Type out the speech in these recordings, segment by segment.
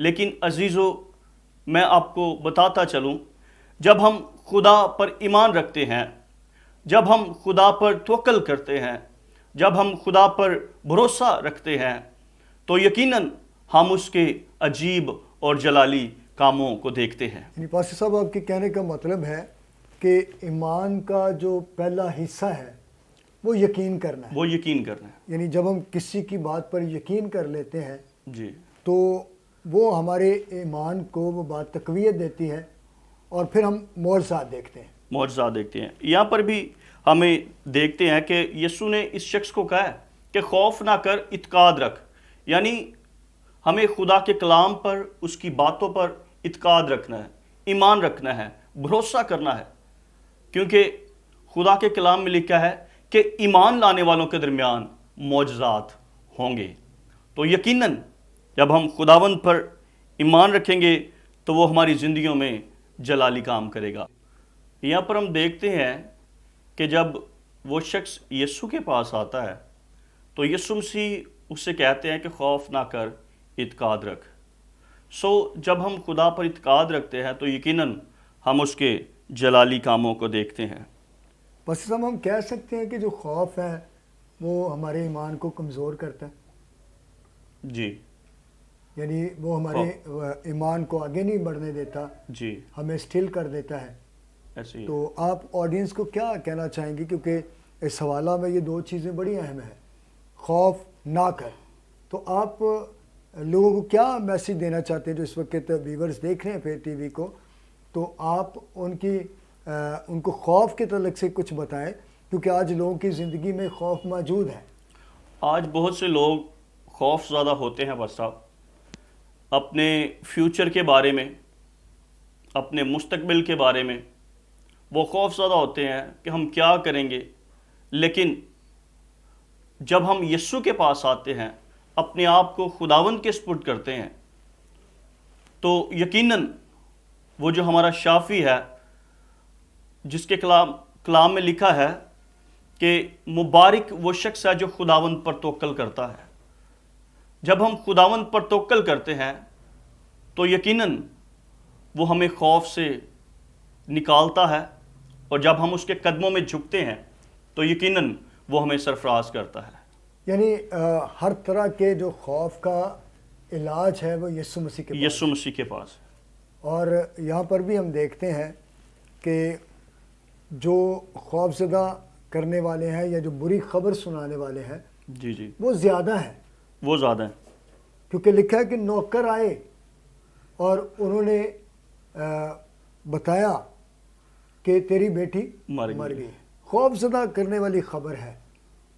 لیکن عزیزو میں آپ کو بتاتا چلوں، جب ہم خدا پر ایمان رکھتے ہیں، جب ہم خدا پر توکل کرتے ہیں، جب ہم خدا پر بھروسہ رکھتے ہیں، تو یقیناً ہم اس کے عجیب اور جلالی کاموں کو دیکھتے ہیں۔ یعنی پاسٹر صاحب آپ کے کہنے کا مطلب ہے کہ ایمان کا جو پہلا حصہ ہے وہ یقین کرنا ہے، وہ یقین کرنا ہے۔ یعنی جب ہم کسی کی بات پر یقین کر لیتے ہیں جی تو وہ ہمارے ایمان کو وہ بات تقویت دیتی ہے اور پھر ہم معجزات دیکھتے ہیں۔ معجزات دیکھتے ہیں۔ یہاں پر بھی ہمیں دیکھتے ہیں کہ یسوع نے اس شخص کو کہا ہے کہ خوف نہ کر، اعتقاد رکھ، یعنی ہمیں خدا کے کلام پر، اس کی باتوں پر اعتقاد رکھنا ہے، ایمان رکھنا ہے، بھروسہ کرنا ہے، کیونکہ خدا کے کلام میں لکھا ہے کہ ایمان لانے والوں کے درمیان معجزات ہوں گے۔ تو یقیناً جب ہم خداوند پر ایمان رکھیں گے تو وہ ہماری زندگیوں میں جلالی کام کرے گا۔ یہاں پر ہم دیکھتے ہیں کہ جب وہ شخص یسوع کے پاس آتا ہے تو یسوع مسیح اس سے کہتے ہیں کہ خوف نہ کر، اعتقاد رکھ۔ جب ہم خدا پر اعتقاد رکھتے ہیں تو یقیناً ہم اس کے جلالی کاموں کو دیکھتے ہیں۔ پاسٹر صاحب ہم کہہ سکتے ہیں کہ جو خوف ہے وہ ہمارے ایمان کو کمزور کرتا ہے، جی یعنی وہ ہمارے ایمان کو آگے نہیں بڑھنے دیتا، جی ہمیں سٹل کر دیتا ہے۔ ایسے ہی۔ تو آپ آڈینس کو کیا کہنا چاہیں گے، کیونکہ اس حوالہ میں یہ دو چیزیں بڑی اہم ہیں، خوف نہ کر، تو آپ لوگوں کو کیا میسیج دینا چاہتے ہیں جو اس وقت ویورز دیکھ رہے ہیں پھر ٹی وی کو، تو آپ ان کو خوف کے تعلق سے کچھ بتائیں، کیونکہ آج لوگوں کی زندگی میں خوف موجود ہے۔ آج بہت سے لوگ خوف زدہ ہوتے ہیں بس صاحب، اپنے فیوچر کے بارے میں، اپنے مستقبل کے بارے میں وہ خوف زدہ ہوتے ہیں کہ ہم کیا کریں گے۔ لیکن جب ہم یسوع کے پاس آتے ہیں، اپنے آپ کو خداوند کے سپرد کرتے ہیں، تو یقیناً وہ جو ہمارا شافی ہے، جس کے کلام میں لکھا ہے کہ مبارک وہ شخص ہے جو خداوند پر توکل کرتا ہے۔ جب ہم خداوند پر توکل کرتے ہیں تو یقیناً وہ ہمیں خوف سے نکالتا ہے، اور جب ہم اس کے قدموں میں جھکتے ہیں تو یقیناً وہ ہمیں سرفراز کرتا ہے۔ یعنی ہر طرح کے جو خوف کا علاج ہے وہ یسوع مسیح کے پاس، یسوع مسیح کے پاس۔ اور یہاں پر بھی ہم دیکھتے ہیں کہ جو خوف زدہ کرنے والے ہیں یا جو بری خبر سنانے والے ہیں جی جی وہ زیادہ ہیں، وہ زیادہ ہیں۔ کیونکہ لکھا ہے کہ نوکر آئے اور انہوں نے بتایا کہ تیری بیٹی مر مر گئی۔ گئی، خوف زدہ کرنے والی خبر ہے۔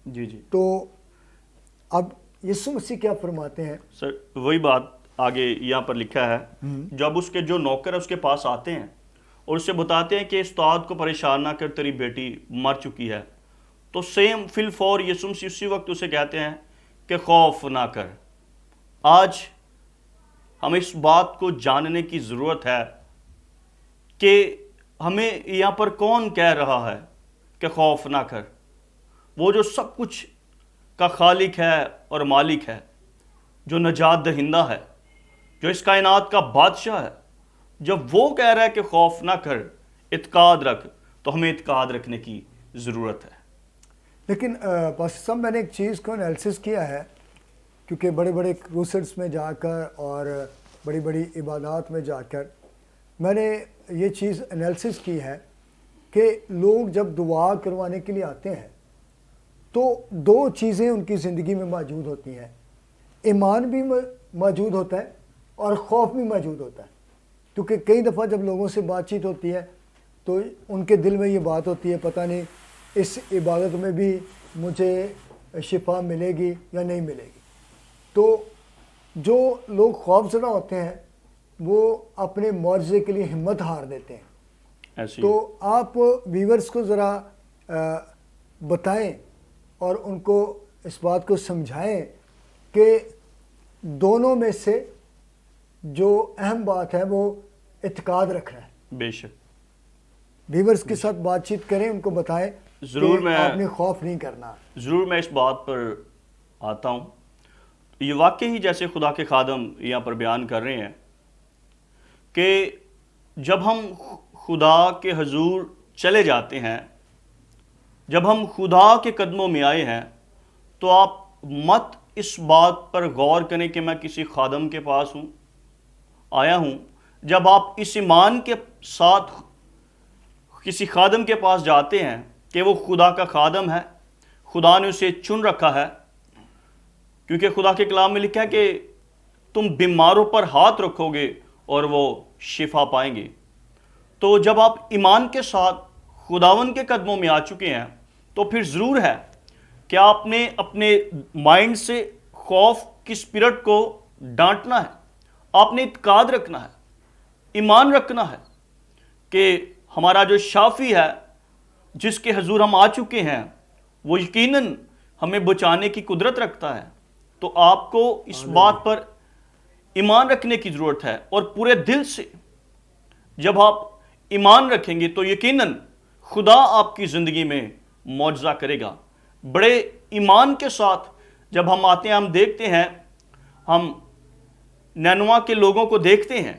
جی جی تو اب یسوع مسیح کیا فرماتے ہیں؟ سر وہی بات آگے یہاں پر لکھا ہے، جب اس کے جو نوکر اس کے پاس آتے ہیں اور اسے بتاتے ہیں کہ استاد کو پریشان نہ کر، تیری بیٹی مر چکی ہے، تو سیم فی الفور یسوع مسیح اسی وقت اسے کہتے ہیں کہ خوف نہ کر۔ آج ہمیں اس بات کو جاننے کی ضرورت ہے کہ ہمیں یہاں پر کون کہہ رہا ہے کہ خوف نہ کر۔ وہ جو سب کچھ کا خالق ہے اور مالک ہے، جو نجات دہندہ ہے، جو اس کائنات کا بادشاہ ہے، جب وہ کہہ رہا ہے کہ خوف نہ کر، اعتقاد رکھ، تو ہمیں اعتقاد رکھنے کی ضرورت ہے۔ لیکن پاسٹر صاحب میں نے ایک چیز کو انالیسس کیا ہے، کیونکہ بڑے بڑے کروسڈس میں جا کر اور بڑی بڑی عبادات میں جا کر میں نے یہ چیز انالیسس کی ہے کہ لوگ جب دعا کروانے کے لیے آتے ہیں تو دو چیزیں ان کی زندگی میں موجود ہوتی ہیں، ایمان بھی موجود ہوتا ہے اور خوف بھی موجود ہوتا ہے۔ کیونکہ کئی دفعہ جب لوگوں سے بات چیت ہوتی ہے تو ان کے دل میں یہ بات ہوتی ہے، پتہ نہیں اس عبادت میں بھی مجھے شفا ملے گی یا نہیں ملے گی۔ تو جو لوگ خوف زدہ ہوتے ہیں وہ اپنے معجزے کے لیے ہمت ہار دیتے ہیں۔ ایسی تو آپ ویورز کو ذرا بتائیں اور ان کو اس بات کو سمجھائیں کہ دونوں میں سے جو اہم بات ہے وہ اعتقاد رکھنا ہے۔ بے شک ویورز کے ساتھ بات چیت کریں، ان کو بتائیں ضرور کہ میں آپ نے خوف نہیں کرنا۔ ضرور میں اس بات پر آتا ہوں۔ یہ واقعی ہی جیسے خدا کے خادم یہاں پر بیان کر رہے ہیں کہ جب ہم خدا کے حضور چلے جاتے ہیں، جب ہم خدا کے قدموں میں آئے ہیں، تو آپ مت اس بات پر غور کریں کہ میں کسی خادم کے پاس آیا ہوں۔ جب آپ اس ایمان کے ساتھ کسی خادم کے پاس جاتے ہیں کہ وہ خدا کا خادم ہے، خدا نے اسے چن رکھا ہے، کیونکہ خدا کے کلام میں لکھا ہے کہ تم بیماروں پر ہاتھ رکھو گے اور وہ شفا پائیں گے۔ تو جب آپ ایمان کے ساتھ خداوند کے قدموں میں آ چکے ہیں تو پھر ضرور ہے کہ آپ نے اپنے مائنڈ سے خوف کی اسپرٹ کو ڈانٹنا ہے، آپ نے اعتقاد رکھنا ہے، ایمان رکھنا ہے کہ ہمارا جو شافی ہے، جس کے حضور ہم آ چکے ہیں، وہ یقیناً ہمیں بچانے کی قدرت رکھتا ہے۔ تو آپ کو اس بات پر ایمان رکھنے کی ضرورت ہے، اور پورے دل سے جب آپ ایمان رکھیں گے تو یقیناً خدا آپ کی زندگی میں معجزہ کرے گا۔ بڑے ایمان کے ساتھ جب ہم آتے ہیں، ہم دیکھتے ہیں، ہم نینوا کے لوگوں کو دیکھتے ہیں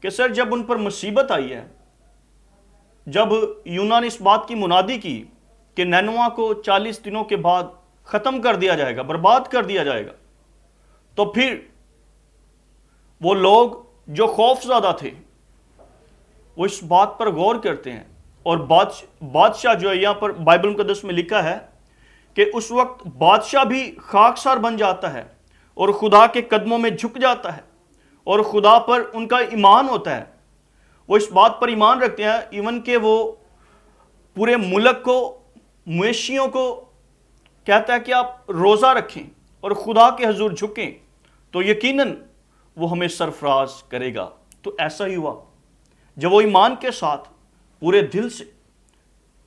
کہ سر جب ان پر مصیبت آئی ہے، جب یونا نے اس بات کی منادی کی کہ نینوا کو 40 دنوں کے بعد ختم کر دیا جائے گا، برباد کر دیا جائے گا، تو پھر وہ لوگ جو خوف زدہ تھے وہ اس بات پر غور کرتے ہیں، اور بادشاہ جو ہے یہاں پر بائبل مقدس میں لکھا ہے کہ اس وقت بادشاہ بھی خاکسار بن جاتا ہے اور خدا کے قدموں میں جھک جاتا ہے، اور خدا پر ان کا ایمان ہوتا ہے۔ وہ اس بات پر ایمان رکھتے ہیں ایون کہ وہ پورے ملک کو، مویشیوں کو کہتا ہے کہ آپ روزہ رکھیں اور خدا کے حضور جھکیں تو یقیناً وہ ہمیں سرفراز کرے گا۔ تو ایسا ہی ہوا جب وہ ایمان کے ساتھ پورے دل سے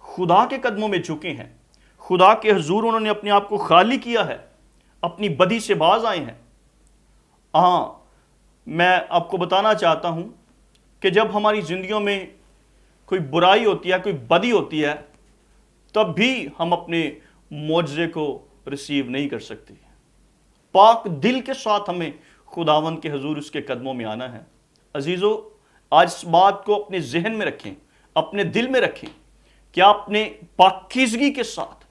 خدا کے قدموں میں جھکے ہیں، خدا کے حضور انہوں نے اپنے آپ کو خالی کیا ہے، اپنی بدی سے باز آئے ہیں۔ ہاں، میں آپ کو بتانا چاہتا ہوں کہ جب ہماری زندگیوں میں کوئی برائی ہوتی ہے، کوئی بدی ہوتی ہے، تب بھی ہم اپنے معجزے کو ریسیو نہیں کر سکتے۔ پاک دل کے ساتھ ہمیں خداوند کے حضور اس کے قدموں میں آنا ہے۔ عزیزو، آج اس بات کو اپنے ذہن میں رکھیں، اپنے دل میں رکھیں کہ آپ نے پاکیزگی کے ساتھ،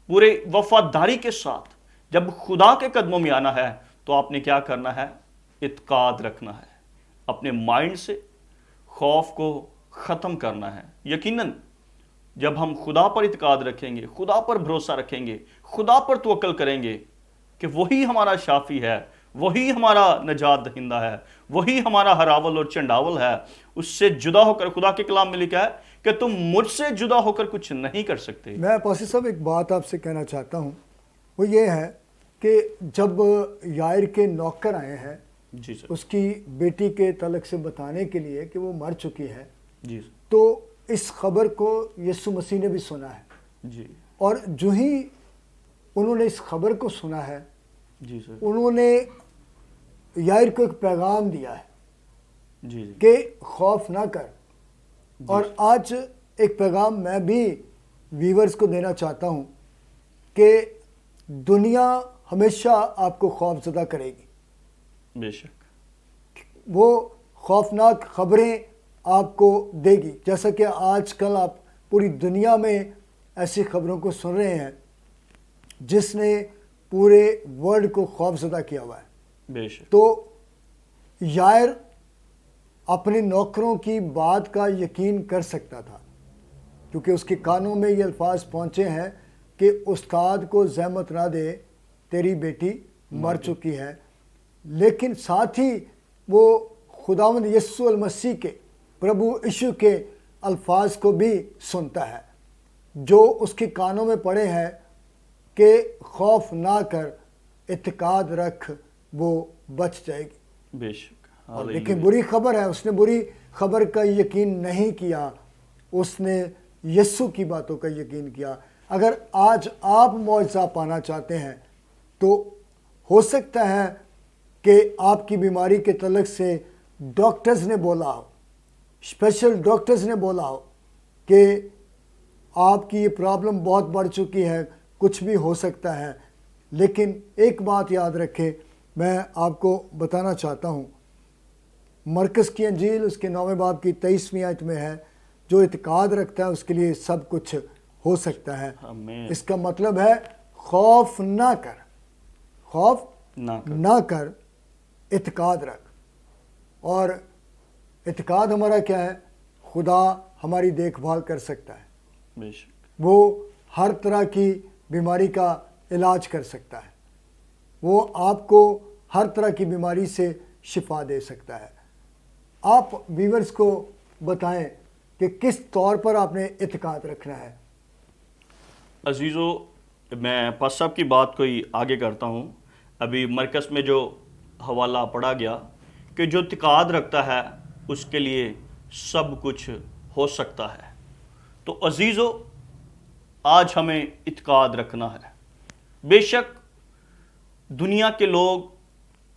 پورے وفاداری کے ساتھ جب خدا کے قدموں میں آنا ہے تو آپ نے کیا کرنا ہے؟ اعتقاد رکھنا ہے، اپنے مائنڈ سے خوف کو ختم کرنا ہے۔ یقیناً جب ہم خدا پر اعتقاد رکھیں گے، خدا پر بھروسہ رکھیں گے، خدا پر توکل کریں گے کہ وہی ہمارا شافی ہے، وہی ہمارا نجات دہندہ ہے، وہی ہمارا ہراول اور چنڈاول ہے، اس سے جدا ہو کر خدا کے کلام میں لکھا ہے کہ تم مجھ سے جدا ہو کر کچھ نہیں کر سکتے۔ میں پاسی صاحب ایک بات آپ سے کہنا چاہتا ہوں، وہ یہ ہے کہ جب یائر کے نوکر آئے ہیں جی سر، اس کی بیٹی کے تعلق سے بتانے کے لیے کہ وہ مر چکی ہے، جی سر، تو اس خبر کو یسوع مسیح نے بھی سنا ہے، جی اور جو ہی انہوں نے اس خبر کو سنا ہے، جی سر، انہوں نے یائر کو ایک پیغام دیا ہے جی جی کہ خوف نہ کر۔ اور آج ایک پیغام میں بھی ویورز کو دینا چاہتا ہوں کہ دنیا ہمیشہ آپ کو خوف زدہ کرے گی، بے شک، وہ خوفناک خبریں آپ کو دے گی، جیسا کہ آج کل آپ پوری دنیا میں ایسی خبروں کو سن رہے ہیں جس نے پورے ورلڈ کو خوف زدہ کیا ہوا ہے۔ بے شک، تو یائر اپنے نوکروں کی بات کا یقین کر سکتا تھا، کیونکہ اس کے کانوں میں یہ الفاظ پہنچے ہیں کہ استاد کو زحمت نہ دے، تیری بیٹی مر چکی ہے، لیکن ساتھ ہی وہ خداوند یسوع المسیح کے، پربھو یشوع کے الفاظ کو بھی سنتا ہے جو اس کے کانوں میں پڑے ہیں کہ خوف نہ کر، اعتقاد رکھ، وہ بچ جائے گی۔ بے شک، لیکن بری خبر ہے، اس نے بری خبر کا یقین نہیں کیا، اس نے یسوع کی باتوں کا یقین کیا۔ اگر آج آپ معجزہ پانا چاہتے ہیں تو ہو سکتا ہے کہ آپ کی بیماری کے تعلق سے ڈاکٹرز نے بولا ہو، اسپیشل ڈاکٹرز نے بولا ہو کہ آپ کی یہ پرابلم بہت بڑھ چکی ہے، کچھ بھی ہو سکتا ہے، لیکن ایک بات یاد رکھیں، میں آپ کو بتانا چاہتا ہوں، مرکز کی انجیل اس کے 9 باب کی 23ویں آیت میں ہے، جو اعتقاد رکھتا ہے اس کے لیے سب کچھ ہو سکتا ہے۔ آمین۔ اس کا مطلب ہے خوف نہ کر، خوف نہ کر، اعتقاد رکھ۔ اور اعتقاد ہمارا کیا ہے؟ خدا ہماری دیکھ بھال کر سکتا ہے، بے شک، وہ ہر طرح کی بیماری کا علاج کر سکتا ہے، وہ آپ کو ہر طرح کی بیماری سے شفا دے سکتا ہے۔ آپ ویورز کو بتائیں کہ کس طور پر آپ نے اعتقاد رکھنا ہے۔ عزیزو، میں پاس صاحب کی بات کو ہی آگے کرتا ہوں۔ ابھی مرکز میں جو حوالہ پڑھا گیا کہ جو اعتقاد رکھتا ہے اس کے لیے سب کچھ ہو سکتا ہے۔ تو عزیزو، آج ہمیں اعتقاد رکھنا ہے۔ بے شک دنیا کے لوگ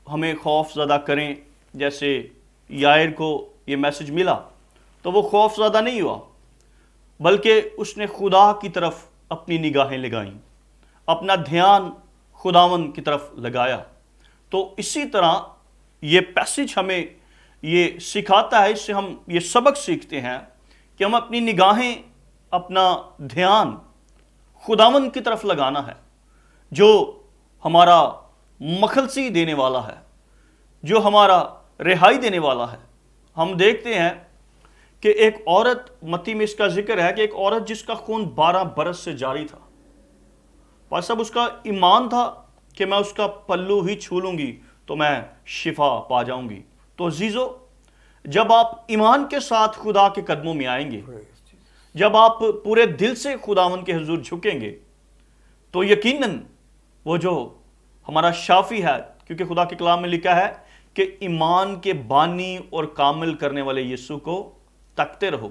ہمیں خوف زدہ کریں، جیسے یائر کو یہ میسج ملا تو وہ خوف زدہ نہیں ہوا، بلکہ اس نے خدا کی طرف اپنی نگاہیں لگائیں، اپنا دھیان خداوند کی طرف لگایا۔ تو اسی طرح یہ پیسج ہمیں یہ سکھاتا ہے، اس سے ہم یہ سبق سیکھتے ہیں کہ ہم اپنی نگاہیں، اپنا دھیان خداوند کی طرف لگانا ہے، جو ہمارا مخلصی دینے والا ہے، جو ہمارا رہائی دینے والا ہے۔ ہم دیکھتے ہیں کہ ایک عورت، متی میں اس کا ذکر ہے کہ ایک عورت جس کا خون 12 برس سے جاری تھا، پاس صاحب اس کا ایمان تھا کہ میں اس کا پلو ہی چھو لوں گی تو میں شفا پا جاؤں گی۔ تو عزیزو، جب آپ ایمان کے ساتھ خدا کے قدموں میں آئیں گے، جب آپ پورے دل سے خداوند کے حضور جھکیں گے، تو یقیناً وہ جو ہمارا شافی ہے، کیونکہ خدا کے کلام میں لکھا ہے کہ ایمان کے بانی اور کامل کرنے والے یسوع کو تکتے رہو۔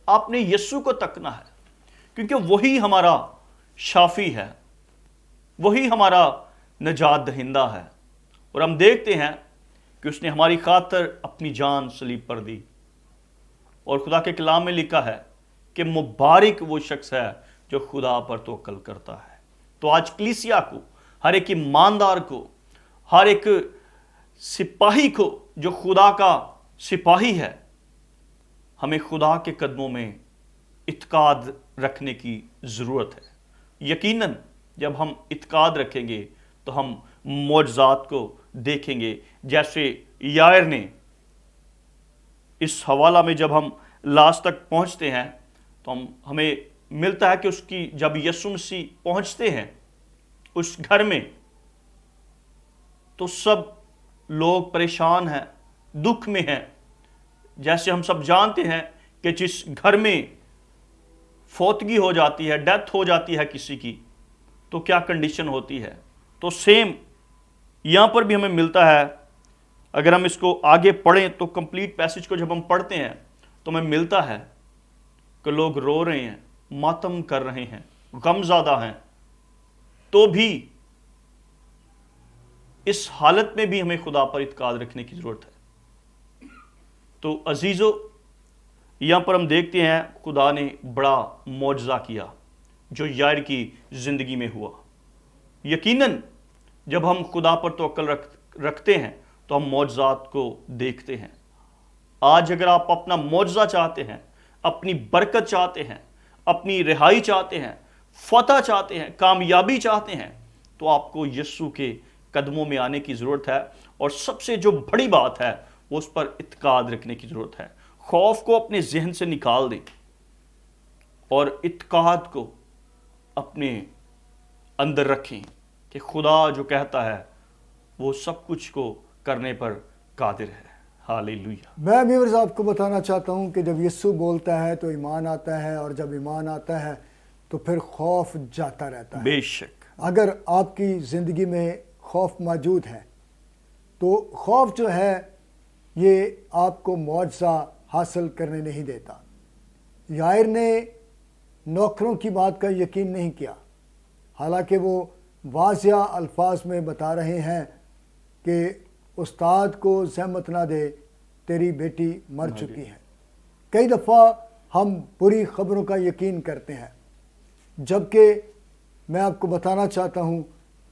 آپ نے یسوع کو تکنا ہے، کیونکہ وہی ہمارا شافی ہے، وہی ہمارا نجات دہندہ ہے۔ اور ہم دیکھتے ہیں کہ اس نے ہماری خاطر اپنی جان صلیب پر دی، اور خدا کے کلام میں لکھا ہے کہ مبارک وہ شخص ہے جو خدا پر توکل کرتا ہے۔ تو آج کلیسیا کو، ہر ایک ایماندار کو، ہر ایک سپاہی کو جو خدا کا سپاہی ہے، ہمیں خدا کے قدموں میں اعتقاد رکھنے کی ضرورت ہے۔ یقیناً جب ہم اعتقاد رکھیں گے تو ہم معجزات کو دیکھیں گے، جیسے یائر نے۔ اس حوالہ میں جب ہم لاسٹ تک پہنچتے ہیں تو ہمیں ملتا ہے کہ اس کی جب یسوع مسیح پہنچتے ہیں اس گھر میں، تو سب لوگ پریشان ہیں، دکھ میں ہیں۔ جیسے ہم سب جانتے ہیں کہ جس گھر میں فوتگی ہو جاتی ہے، ڈیتھ ہو جاتی ہے کسی کی، تو کیا کنڈیشن ہوتی ہے۔ تو سیم یہاں پر بھی ہمیں ملتا ہے۔ اگر ہم اس کو آگے پڑھیں تو کمپلیٹ پیسج کو جب ہم پڑھتے ہیں تو ہمیں ملتا ہے کہ لوگ رو رہے ہیں، ماتم کر رہے ہیں، غم زدہ ہیں، تو بھی اس حالت میں بھی ہمیں خدا پر اعتقاد رکھنے کی ضرورت ہے۔ تو عزیزو، یہاں پر ہم دیکھتے ہیں خدا نے بڑا معجزہ کیا جو یائر کی زندگی میں ہوا۔ یقیناً جب ہم خدا پر توکل رکھتے ہیں تو ہم معجزات کو دیکھتے ہیں۔ آج اگر آپ اپنا معجزہ چاہتے ہیں، اپنی برکت چاہتے ہیں، اپنی رہائی چاہتے ہیں، فتح چاہتے ہیں، کامیابی چاہتے ہیں، تو آپ کو یسوع کے قدموں میں آنے کی ضرورت ہے۔ اور سب سے جو بڑی بات ہے وہ اس پر اعتقاد رکھنے کی ضرورت ہے۔ خوف کو اپنے ذہن سے نکال دیں اور اعتقاد کو اپنے اندر رکھیں کہ خدا جو کہتا ہے وہ سب کچھ کو کرنے پر قادر ہے۔ ہاللیلویہ۔ میں ویورز آپ کو بتانا چاہتا ہوں کہ جب یسوع بولتا ہے تو ایمان آتا ہے، اور جب ایمان آتا ہے تو پھر خوف جاتا رہتا ہے۔ بے شک۔ اگر آپ کی زندگی میں خوف موجود ہے تو خوف جو ہے یہ آپ کو معجزہ حاصل کرنے نہیں دیتا۔ یائر نے نوکروں کی بات کا یقین نہیں کیا، حالانکہ وہ واضح الفاظ میں بتا رہے ہیں کہ استاد کو زحمت نہ دے، تیری بیٹی مر چکی ہے۔ کئی دفعہ ہم بری خبروں کا یقین کرتے ہیں، جبکہ میں آپ کو بتانا چاہتا ہوں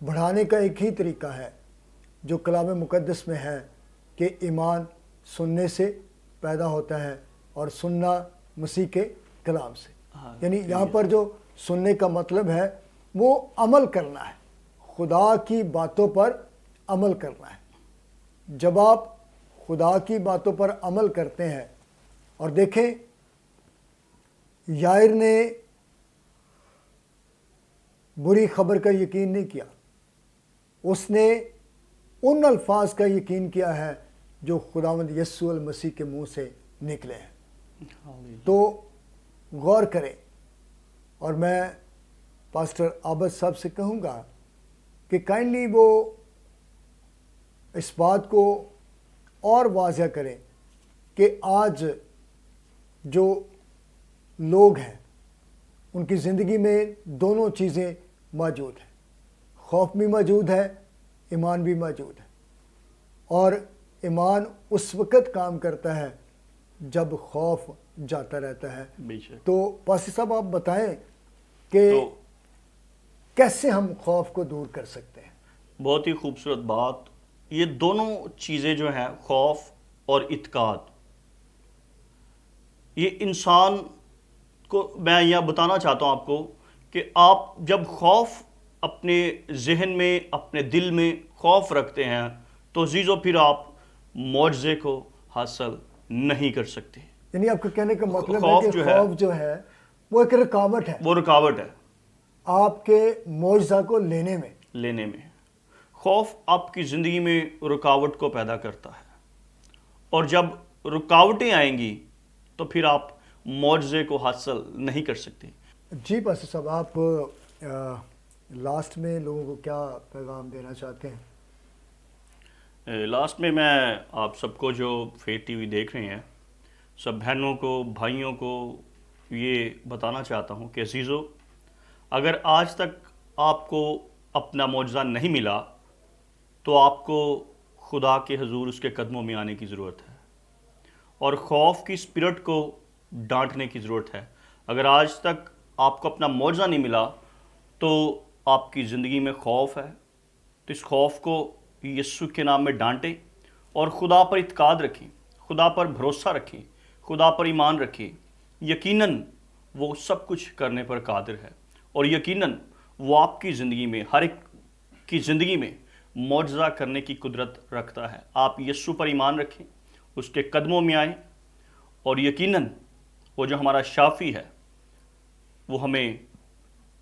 بڑھانے کا ایک ہی طریقہ ہے جو کلام مقدس میں ہے کہ ایمان سننے سے پیدا ہوتا ہے اور سننا مسیح کے کلام سے. یعنی یہاں پر جو سننے کا مطلب ہے وہ عمل کرنا ہے, خدا کی باتوں پر عمل کرنا ہے. جب آپ خدا کی باتوں پر عمل کرتے ہیں, اور دیکھیں یائر نے بری خبر کا یقین نہیں کیا, اس نے ان الفاظ کا یقین کیا ہے جو خداوند یسوع المسیح کے منہ سے نکلے ہیں. تو غور کریں, اور میں پاسٹر عابد صاحب سے کہوں گا کہ کائنڈلی وہ اس بات کو اور واضح کریں کہ آج جو لوگ ہیں ان کی زندگی میں دونوں چیزیں موجود ہیں, خوف بھی موجود ہے, ایمان بھی موجود ہے. اور ایمان اس وقت کام کرتا ہے جب خوف جاتا رہتا ہے. تو پاسی صاحب آپ بتائیں کہ کیسے ہم خوف کو دور کر سکتے ہیں. بہت ہی خوبصورت بات. یہ دونوں چیزیں جو ہیں, خوف اور اعتقاد, یہ انسان کو, میں یہ بتانا چاہتا ہوں آپ کو کہ آپ جب خوف اپنے ذہن میں, اپنے دل میں خوف رکھتے ہیں تو عزیزو پھر آپ معجزے کو حاصل نہیں کر سکتے. یعنی آپ کو کہنے کا مطلب ہے کہ خوف جو ہے وہ ایک رکاوٹ ہے. وہ رکاوٹ ہے آپ کے معجزہ کو لینے میں. خوف آپ کی زندگی میں رکاوٹ کو پیدا کرتا ہے, اور جب رکاوٹیں آئیں گی تو پھر آپ معجزے کو حاصل نہیں کر سکتے. جی پاسٹر صاحب, آپ لاسٹ میں لوگوں کو کیا پیغام دینا چاہتے ہیں؟ لاسٹ میں آپ سب کو جو فیتھ ٹی وی دیکھ رہے ہیں, سب بہنوں کو, بھائیوں کو یہ بتانا چاہتا ہوں کہ عزیزو, اگر آج تک آپ کو اپنا معجزہ نہیں ملا تو آپ کو خدا کے حضور اس کے قدموں میں آنے کی ضرورت ہے, اور خوف کی اسپرٹ کو ڈانٹنے کی ضرورت ہے. اگر آج تک آپ کو اپنا معجزہ نہیں ملا تو آپ کی زندگی میں خوف ہے, تو اس خوف کو یسوع کے نام میں ڈانٹیں اور خدا پر اعتقاد رکھیں, خدا پر بھروسہ رکھیں, خدا پر ایمان رکھیں. یقیناً وہ سب کچھ کرنے پر قادر ہے, اور یقیناً وہ آپ کی زندگی میں, ہر ایک کی زندگی میں معجزہ کرنے کی قدرت رکھتا ہے. آپ یسوع پر ایمان رکھیں, اس کے قدموں میں آئیں, اور یقیناً وہ جو ہمارا شافی ہے وہ ہمیں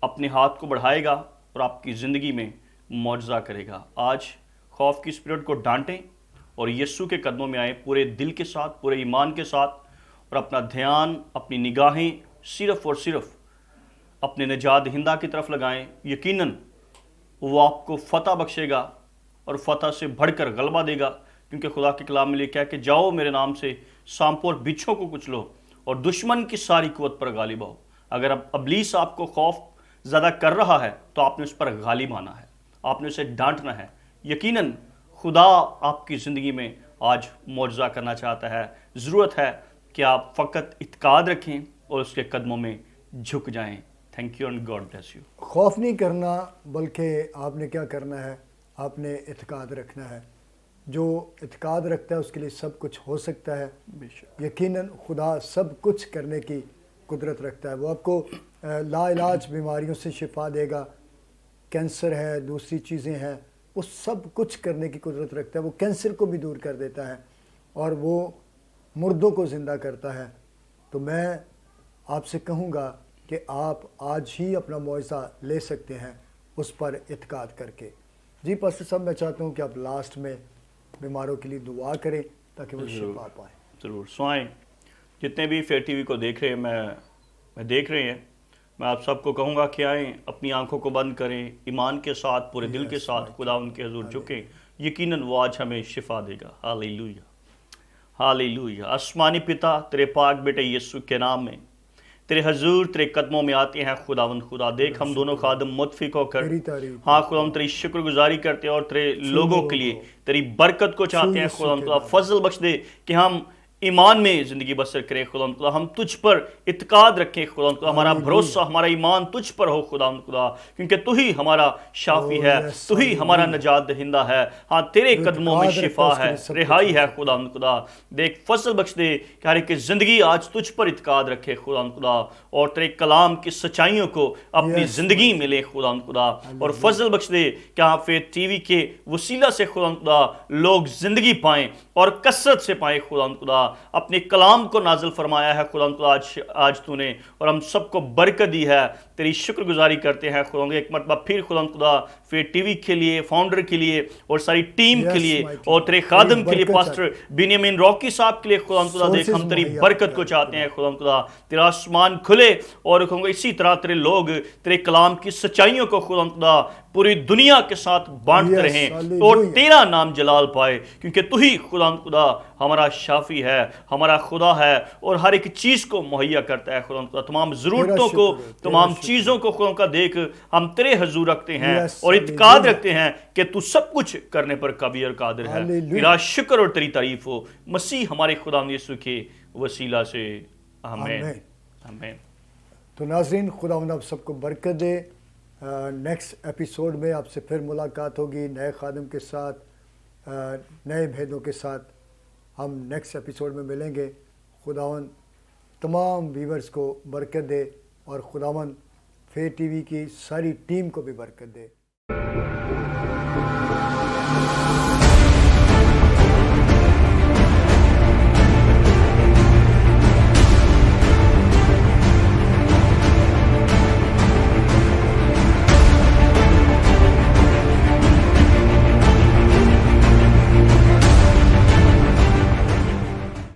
اپنے ہاتھ کو بڑھائے گا اور آپ کی زندگی میں معجزہ کرے گا. آج خوف کی اسپرٹ کو ڈانٹیں اور یسوع کے قدموں میں آئیں پورے دل کے ساتھ, پورے ایمان کے ساتھ, اور اپنا دھیان, اپنی نگاہیں صرف اور صرف اپنے نجات دہندہ کی طرف لگائیں. یقیناً وہ آپ کو فتح بخشے گا اور فتح سے بڑھ کر غلبہ دے گا, کیونکہ خدا کے کلام میں لکھا ہے کہ جاؤ میرے نام سے سانپوں اور بچھوں کو کچلو اور دشمن کی ساری قوت پر غالب آؤ. اگر اب ابلیس آپ کو خوف زیادہ کر رہا ہے تو آپ نے اس پر غالب آنا ہے, آپ نے اسے ڈانٹنا ہے. یقیناً خدا آپ کی زندگی میں آج معجزہ کرنا چاہتا ہے. ضرورت ہے کہ آپ فقط اعتقاد رکھیں اور اس کے قدموں میں جھک جائیں. Thank you and God bless you. خوف نہیں کرنا, بلکہ آپ نے کیا کرنا ہے, آپ نے اعتقاد رکھنا ہے. جو اعتقاد رکھتا ہے اس کے لیے سب کچھ ہو سکتا ہے. یقیناً خدا سب کچھ کرنے کی قدرت رکھتا ہے. وہ آپ کو لا علاج بیماریوں سے شفا دے گا. کینسر ہے, دوسری چیزیں ہیں, وہ سب کچھ کرنے کی قدرت رکھتا ہے. وہ کینسر کو بھی دور کر دیتا ہے اور وہ مردوں کو زندہ کرتا ہے. تو میں آپ سے کہوں گا کہ آپ آج ہی اپنا معجزہ لے سکتے ہیں اس پر اعتقاد کر کے. جی پاسٹر صاحب, میں چاہتا ہوں کہ آپ لاسٹ میں بیماروں کے لیے دعا کریں تاکہ وہ شفا پائیں. ضرور. سوائیں جتنے بھی فیتھ ٹی وی کو دیکھ رہے ہیں, میں دیکھ رہے ہیں, میں آپ سب کو کہوں گا کہ آئیں, اپنی آنکھوں کو بند کریں, ایمان کے ساتھ, پورے دل کے ساتھ خدا ان کے حضور جھکیں. یقیناً وہ آج ہمیں شفا دے گا. ہاللیلویہ, ہاللیلویہ. آسمانی پتا, تیرے پاک بیٹے یسوع کے نام میں تیرے حضور, تیرے قدموں میں آتے ہیں خداوند خدا. دیکھ ہم دونوں خادم متفق ہو کر, ہاں خداوند تیری شکر گزاری کرتے ہیں اور تیرے لوگوں کے لیے تیری برکت کو چاہتے ہیں. خداوند خدا فضل بخش دے کہ ہم ایمان میں زندگی بسر کریں خدا خدا، ہم تجھ پر اعتقاد رکھیں خدا خدا، ہمارا بھروسہ ہمارا ایمان تجھ پر ہو خدا خدا، کیونکہ تو ہی ہمارا شافی ہے، تو ہی ہمارا نجات دہندہ ہے، ہاں تیرے قدموں میں شفا ہے، رہائی ہے خدا خدا۔ دیکھ فضل بخش دے کہ ہر ایک کی زندگی آج تجھ پر اعتقاد رکھے خدا خدا، اور تیرے کلام کی سچائیوں کو اپنی زندگی میں لے خدا خدا، اور فضل بخش دے کہ ہاں فیض ٹی وی کے وسیلہ سے خدا خدا لوگ زندگی پائیں اور کثرت سے پائیں خدا خدا، اپنے کلام کو نازل فرمایا ہے خدا خدا آج تو نے، اور ہم سب کو برکت دی ہے، تیری شکر گزاری کرتے ہیں خدا خدا۔ ایک مرتبہ پھر خدا خدا فیض ٹی وی کے لیے، فاؤنڈر کے لیے اور ساری ٹیم کے لیے اور تیرے خادم کے لیے پاسٹر بنیامین راکی صاحب کے لیے خدا خدا، دیکھ ہم تیری برکت کو چاہتے ہیں خدا خدا، تیرا آسمان کھلے اور اسی طرح تیرے لوگ تیرے کلام کی سچائیوں کو خدا خدا پوری دنیا کے ساتھ بانٹتے رہیں اور تیرا نام جلال پائے، کیونکہ تو ہی خدا خدا ہمارا شافی ہے، ہمارا خدا ہے، اور ہر ایک چیز کو مہیا کرتا ہے خدا خدا، تمام ضرورتوں کو، تمام چیزوں کو خدا کا دیکھ ہم تیرے حضور رکھتے ہیں اور اعتقاد رکھتے ہیں کہ تو سب کچھ کرنے پر قادر اور قادر ہے۔ تیرا شکر اور تیری تعریف ہو مسیح ہمارے خدا یسوع کے وسیلہ سے، آمین آمین۔ تو ناظرین خداوند آپ سب کو برکت دے۔ نیکسٹ ایپیسوڈ میں آپ سے پھر ملاقات ہوگی نئے خادم کے ساتھ، نئے بھیدوں کے ساتھ ہم نیکسٹ ایپیسوڈ میں ملیں گے۔ خداوند تمام ویورز کو برکت دے اور خداوند فیض ٹی وی کی ساری ٹیم کو بھی برکت دے۔